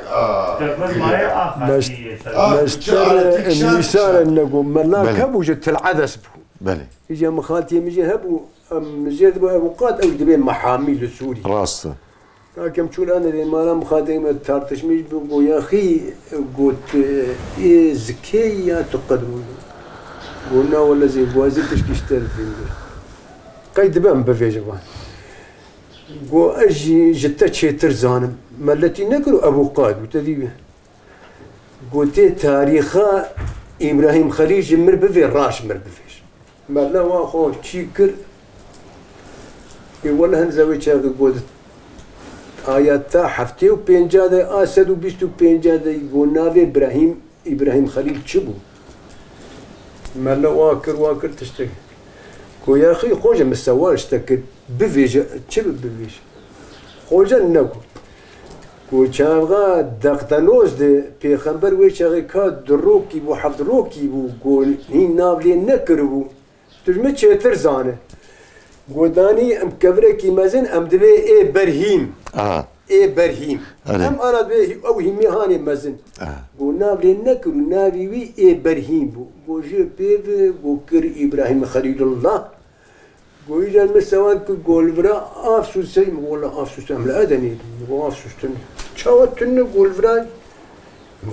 تقبل معي آخر نستر المثال انه ملاك هبو جت العدس بو بلي يجي مخالتي مجي هبو مزيد بو اوقات او دبي محامي لسوري راسه كم شو انا دي ما مخاطي ما تارتش مش بقول يا اخي قلت زكيه تقدمون قلنا ولا زي بوازي تشكيشتر في قيد بام بفيجبان قو اجي جتت شي ترزانم ملتي نقرو ابو قاد وتدي قلت تاريخا ابراهيم خليج مر بفي راش مر بفيش ملا واخو تشيكر ولا هنزوي شاغ قلت آيات حفتي و پنجاده آسد و بیست و پنجاده گوناوی إبراهيم خليل چبو مالا واكر تشتكي كو يا أخي خوجة مسوار اشتكت بفيجة چب بفيجة خوجة نكو كو چاوغا دقدانوز ده پیغمبر ويش أغي كاد دروكي بو حفدروكي بو قول هين نابلي نكربو تجمع چهتر زانه قداني ام كبركي مازن ام دبي اي برهيم اي برهيم ام انا به او هيمي هاني مازن قلنا بلنك نابي وي اي برهيم بو جو بيف بوكر ابراهيم خليل الله قول جال مسوان قول برا افسوس سي ولا افسوس ام الادني بو افسوس تن شاوتن قول برا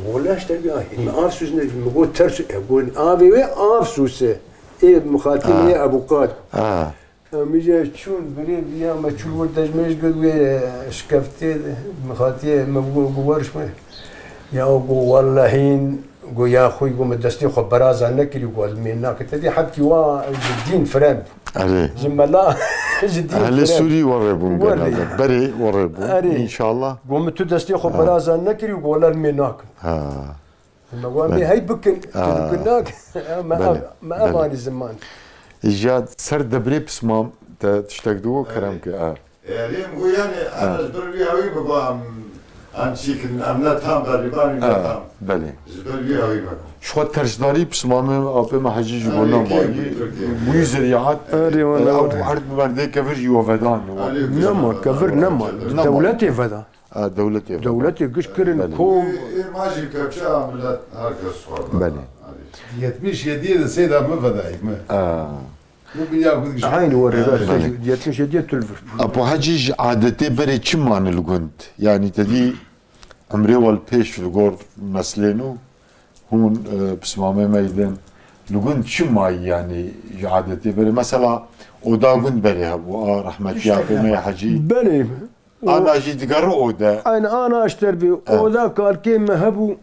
ولاش تبي ما افسوس نجي قول ترس قول ابي وي افسوس اي مخاطب اي ابو قاد ميجا تشون بري بيا ما تشون ولدش مش قد وي شكفتي مخاطي ما بقولش ما يا ابو والله هين قو يا اخوي قوم دستي خو براز عنك يقول منا كتدي حبكي وا الدين فرند عليه جملا جدين اهل سوري وربون بري وربون ان شاء الله قوم تو دستي خو براز عنك يقول المناك ما قوم هي بكن كناك ما اباني زمان إيجاد سر دبري بسمام تشتغلوا كرامك يعني هو يعني انا زبربي هاوي بقى عن شيك امنا تام بريباني تام بله زبربي هاوي بقى شو ترجداري بسمام أبي ما حجي جبنا باقي ويزريات أو عرض بردي كفر يوفدان نما كفر نما دولتي فدا دولتي قش كرن كوم ماجي كبشا عملت هركز صور بله يتمش يديد السيدة ما فدايك ما ممكن ياخذ عين ورقات يتمش يديد تلفر أبو حجي عادتي بري كمان الجند يعني تدي عمري والبيش في الجور مسلينو هون بسمامي ميدان الجند كمان يعني عادتي بري مثلا ودا جند بري هبو رحمة الله ما حجي بلي أنا جيت قرأ ودا أنا أشتر بي ودا قال كيما هبو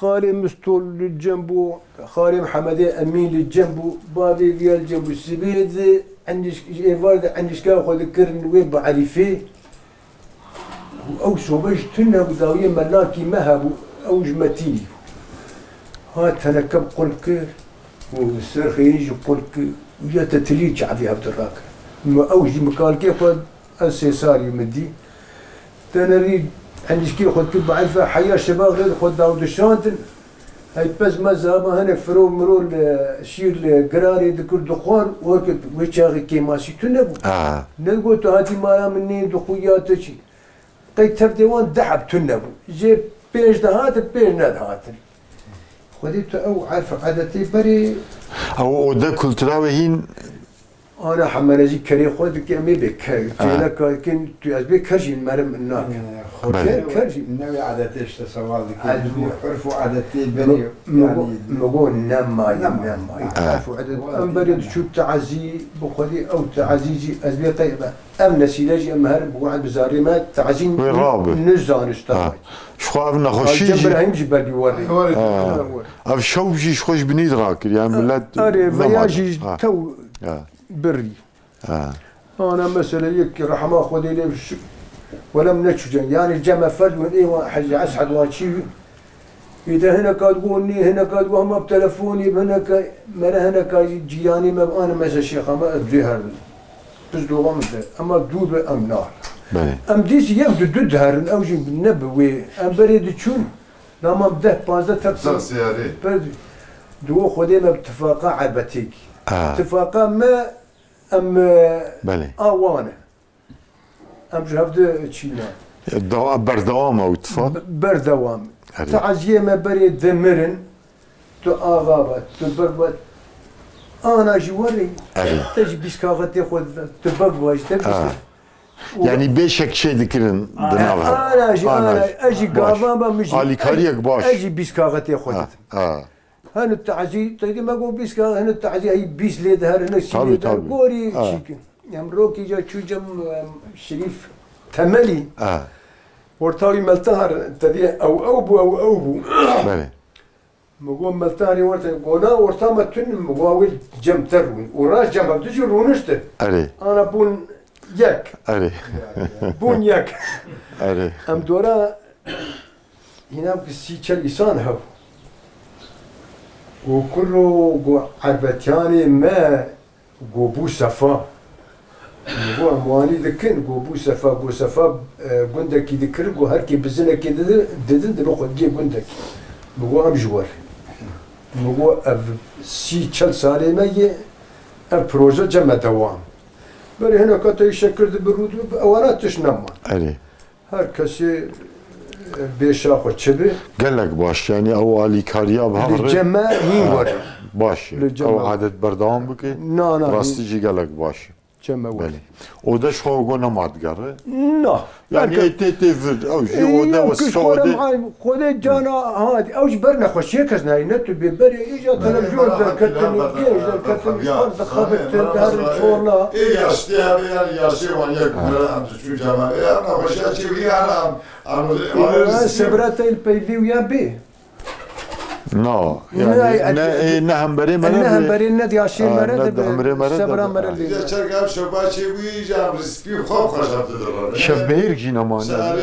خالي مستول للجنبو خالي محمد امين للجنبو بابي ديال جنبو السبيد عندي ايفارد عندي شكا خذ كرن وين بعرفيه او شوبش تنا بداويه ملاكي مهبو او جمتي هات انا كم قلك والسر خيري قلك ويا تتليج عبي عبد الراكب اوجي مكالكي خذ السيساري مدي تنريد عندي شكي خد كل بعرفه حيا الشباب غير خد داود الشانتن هاي بس مذهبه هنا فرو مرول شير قراري ذكر دخان وقت وشاغي كيما سيتنبو نلقوا هاتي مالا مني دخويات شي قيد ترديوان دحب تنبو جي بيش دهات بيش ندهات خديت او عارف عادتي بري او ده كل تراوي هين انا حملجي كري خود كمي بكر لكن تزبي كرجي المرم الناك كرجي نوي عادتيش تصور لك عرفوا عادتي بني مقول نما عرفوا عدد ام بريد شو تعزي بخدي او تعزيجي ازبي طيبه ام نسيلاجي ام هرب وعد بزاريمات تعزين نزان اشتغل شخو اف نخوشي ابراهيم جبال يوري اف شو بجي شخوش بنيد راكر يعني ملات اري فياجي تو بري انا مثلا يك رحمه خذي لي ولم نتشجع يعني جمع فرد من ايه حاجه اسعد واشي اذا هنا كاتبوني هنا كاتبوا ما بتلفوني هنا مرة هنا جياني ما انا مثلا شيخ ما ادري هذا بس لو اما دود ام نار ام ديس يبدو دود هرن او جي بالنبوي ام بريد تشون لما بده بازا تقصر سياري دو خذي ما باتفاقا عبتيك اتفاقا ما ام وانا ام جهبد تشينا بردوام او اتفاق بردوام تعزيه ما بريد ذمرن تو اغابت تو بربت انا جواري تجي بيسكاغتي خذ تبغواج تبغى يعني بيشك شيء ذكرن دناها انا اجي قاضا مش علي كاريك باش اجي بيسكاغتي خذ هن التعزي تقدر ما اقول بيسكا هن التعزي هي بيس ليد هر نسي قوري شيك يمروكي جا شو جم شريف تملي ورتاوي ملتهر تدي او بو بله مقوم ملتهري ورتا تن مقاول جم ترون وراس جم بتجي رونشت انا بون يك بون يك ام دورا هنا بسيتشل لسان هو وكله جو عربتياني ما جو بو صفا جو مواني ذكن جو بو صفا بو صفا بندك يذكر جو هركي بزنا كده ددن دروخ دي بندك بو ام جوار بو سي تشل سالي ما ي بروجه جمع دوام بري هنا كنت يشكر برود اوانات تشنما هر كسي بيشاخ وتشبه قال لك باش يعني او علي كاريا بهمر الجماع ينور باش او عادة بردوام بكي راستي جي قال لك باش جماع بله وده شو قلنا ما تقرر لا يعني تي فرد او جي وده والسعودي خذ جانا هادي اوج برنا خوشي كزنا نت ببري اجا تلفزيون كتني كتني فرد خبط دار شورنا ايه يا اشتيا يا شي وان يكمل عند شو جماعه انا خوشي شي انا سبرات البي ويا بي يعني نهم بري مرة نهم بري ند يا شي مرة سبرا مرة اذا شرقام شباشي ويجا ريسبي خوف خشب تدرر شبهير جينا مانا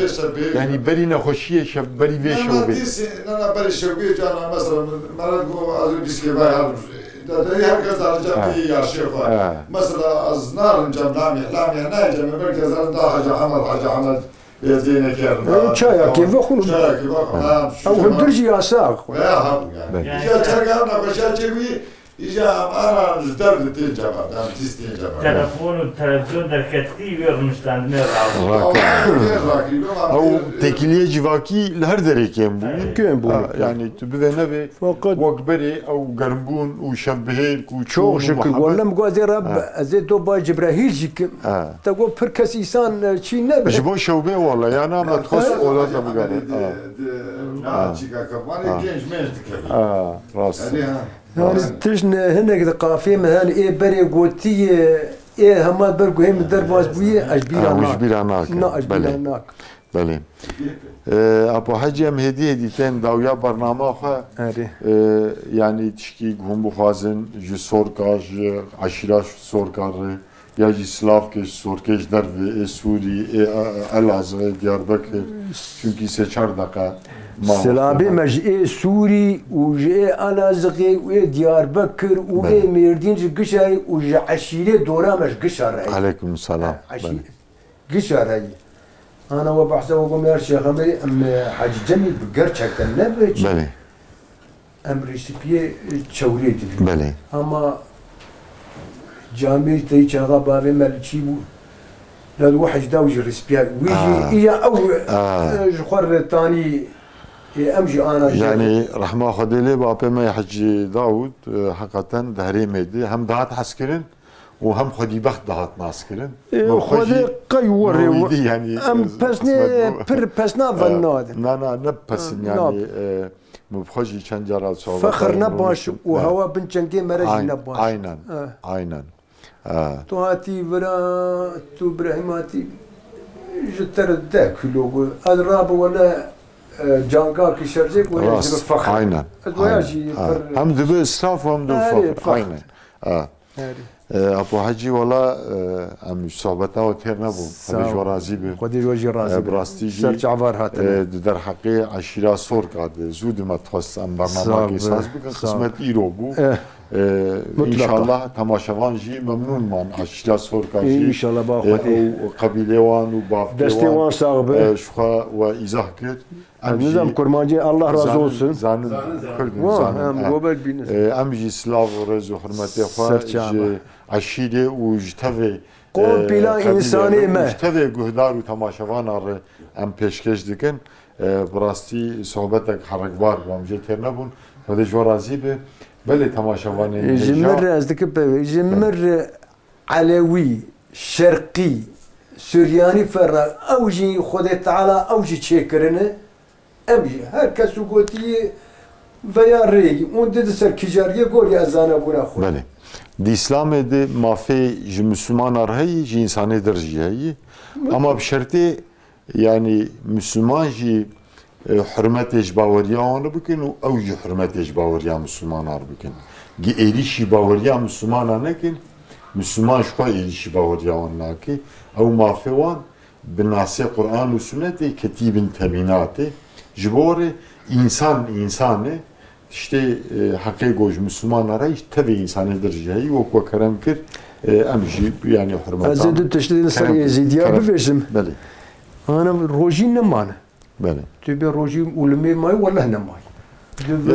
يعني بري نخوشيه شب بري بيشو بي انا بري شوقي جانا مثلا مرات جو ازو ديسكي باي ده هركز على جنبي يا شيخ مثلا ازنار جنب لامي ناجي من مركز ده حاجه عمل يدينا كير شايا كيف اخو او هم درجي يا ساق يا هم يعني يا ترجعنا بشاجي يجا انا زدرت تنجبر دام تستين جبر تلفون والتلفزيون در كتي ويرمشتان نرعو او تكليه جواكي لهر دريكين بو يعني تبدا نبي فقط وكبري او قرنبون وشبهير شو شكل ولا مقازي رب ازيدو با جبراهيل جيك تقول بركس انسان شي نبي جبو شوبه والله يعني انا تخص اولاد بقى تشيكا كمان جينج ميرتك راس يعني تجن هنا كده قافية مثلا ايه بري قوتي ايه هما برقو هم درباز بويه اجبير عناك اجبير عناك بله ابو حجي ام هدي تن داويا برنامه خا يعني تشكي هم بخازن جي سوركاج عشيراش سوركار يا جي سلافكش سوركش در سوري الازغ دياربكر çünkü seçer dakika سلابي مجئي سوري وجئي الازغي و دياربكر و ميردين قشاي و عشيره دورا مش قشار عليكم السلام قشار انا وبحث وقوم يا شيخ ام حاج جميل بقرشك النبي بله ام ريسيبي تشوريت بله اما جاميل تي شغا بابي مالشي لا الواحد داوج ريسبيا ويجي يا او جخر ثاني امجي انا يعني رحمه خديلي بابي ما يحجي داود حقيقه دهري ميدي هم دهات حسكرين و هم خودی بخت دهات ناسکرن خودی قیوری یعنی ام پسنی پر پسنا وناد نه پسن یعنی مبخوشی چند جرات صحبت فخر نباش و هوا بنچنگی مرجی نباش aynen تو هاتی ورا تو ابراهیماتی جتر ده کیلو ادراب ولا جانگا کی شرجک ولا راست فخر aynen hem de bir israf hem de fakir aynen ابو حجی والا ام صحبت ها تر نبود خودش راضی به خودی روزی راضی براستی سرچ عبار هات در حق عشیره سور کرد زود ما تخص ام برنامه کی ساز بکن قسمت ایرو بو انشالله تماشاوان جی ممنون من عشیره سور کرد انشالله با خودی قبیله وان و دستیوان صاحب شخا و ایزاه کرد نظام کرمانجی الله razı olsun زانن کردن زانن گوبل بینس امجی سلاو و رز و حرمت خوا عشیره و جتوی قوم پیلا انسانی ما جتوی گهدار و تماشاوان آره ام پیشکش دکن براستی صحبتک حرکبار و امجی تر نبون و ده جو رازی به بله تماشاوان جمر از دکه به جمر علوی شرقی سوریانی فرا اوجی خود تعالی اوجی چیکرنه امجی هر کسو گوتی veya rey اون dedi ser kicariye gol yazana buna خود بله دی اسلام ده مافی جی مسلمان هایی جی انسانی در جی هایی اما بشرطی یعنی مسلمان جی حرمتش باوریان بکن و او جی حرمتش باوریان مسلمان ها بکن گی ایریشی باوریان مسلمان ها نکن مسلمان شخوا ایریشی باوریان ناکی او مافی وان بناسی قرآن و سنت کتیب تبینات جبور insanı işte hakkı goş Müslümanlara işte tabi insanıdır ceyi o ko kerem kir amji yani hürmet. Azed teşdid ser Yezidiya bifeşim. Beli. Ana rojin ne man. Beli. Tübe rojin ulmi may wala ne may.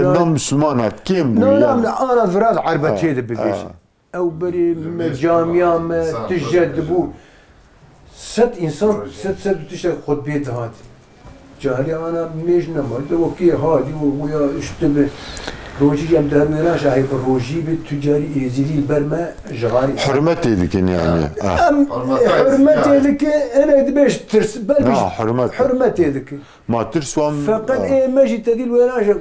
Nam Müslüman at kim bu yani? yani? Ana zrat arbatiye de bifeşim. Ev beri camia me tijed bu. Set insan set tişte hutbe dahat. Cahili ana mecnun ama da o ki hadi o ya işte bir roji yem dermena şahip roji bir tücari ezili berme jari hürmet edikin yani. Hürmet edik ene beş tirs belki hürmet edik. Ma tirswan fakat meci tedil wena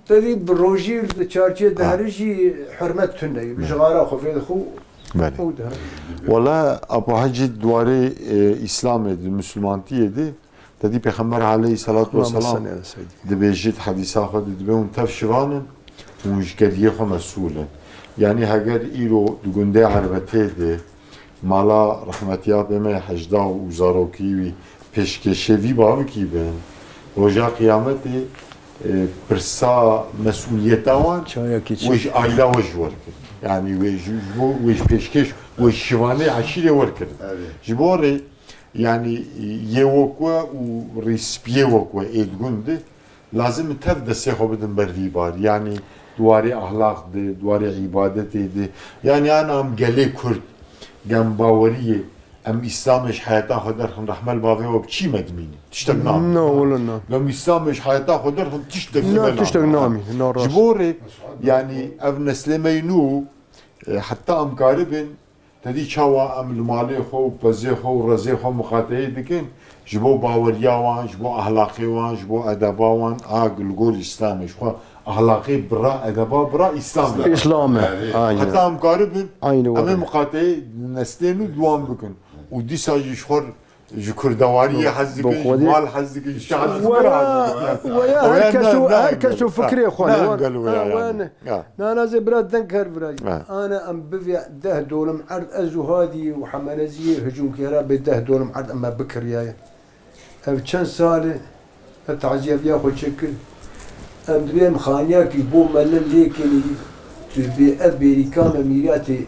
tedil roji çarçı dehrici hürmet tünne jara khofed khu beli. Valla Abu Hacı duvarı İslam edi, Müslüman diyedi. Dedi Peygamber aleyhissalatu vesselam dibêjit hadîsa xwe dibe hûn tev şivanin û ji kediyê xwe mesûlin. Yani heger îro di gundê Erbetê de mala rehmetiya pê me hejda û zarokî wî pêşkêşê vî bavekî bin roja qiyametê pirsa mesûliyeta wan wê ji aîla we ji werkir. Yani wê ji pêşkêş wê ji şivanê eşîrê werkir. Ji bo rê yani yevokwa u rispiyevokwa edgunde lazım tev de sehobedin berribar yani duvarı ahlaktı, duvarı ibadetiydi. Yani anam gele Kürt gem bavariye em İslam'ış hayata kadar hın rahmel bavê ve çi medmini tiştek nam. No wala no. Gem İslam'ış hayata kadar hın tiştek nam. No tiştek nam. No ras. Jibore yani ev neslemeynu hatta am garibin تدی چاوا عمل مالی خو پزی خو رزی خو مخاطعی دکن جبو باوریا وان جبو اخلاقی وان جبو ادبا وان آگل گول اسلامی خو اخلاقی برا ادبا برا اسلام اسلام حتی هم قاربن aynı اما مقاطعی نسلینو دوام بکن و دی ساجی شخور جکردواری حز دکن جمال حز دکن شهر هركسو فكري اخواني انا زي براد دنكر براد انا ام بفيا ده دولم عرض ازو هادي وحمانزيه هجوم كهرباء ده دولم عرض اما بكر ياي ام كان سالي التعزيه بياخذ شكل ام دريم خانياكي بو ملل ليكني تبي امريكان اميراتي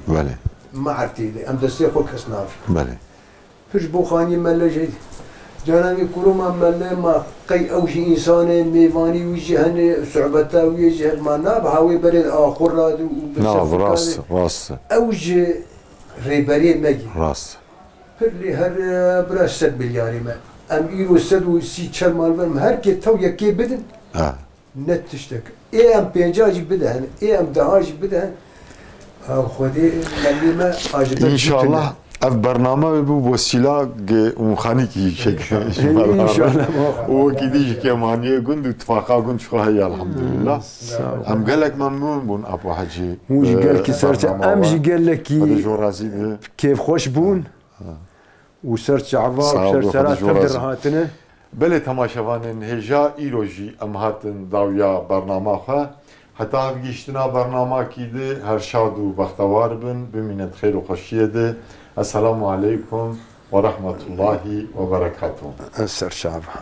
ما عرفتي ام دسي خو كسناف فيش بو خاني ملل جيد جاناني كروما ملل ما قي اوجي انسان ميفاني وجهن صعبتا ويجه ما ناب هاوي بريد اخر رادو نعم راس اوج ريبري مجي راس اللي هر براش 7 ملياري ما ام ايرو سدو سي چل مال verm herkes tav yekê bidin net tiştek ام 5 بدهن ام 10 بدهن خودی کلمه عجبت İnşallah ev bername bu vesila umxani ki şekil. İnşallah. O gidiş ki maniye gund itfaqa gund şuhay elhamdülillah. Em gelek memnun bun Abu Hacı. موجی گل کی سرچه ام جی گل Hadi کی jorazi کیف خوش بون و سرچه عوا Sağ ol, و سرچه hadi رات تبدر jorazi. هاتنه Bele temaşevanın heja iroji em hatin davya bernama xwe. Heta ev giştina bernama kîdi her şad û bextewar bin bimînet xêr û xweşiyê de. Esselamu aleykum ve rahmetullahi ve berekatuhu. سرچه عوا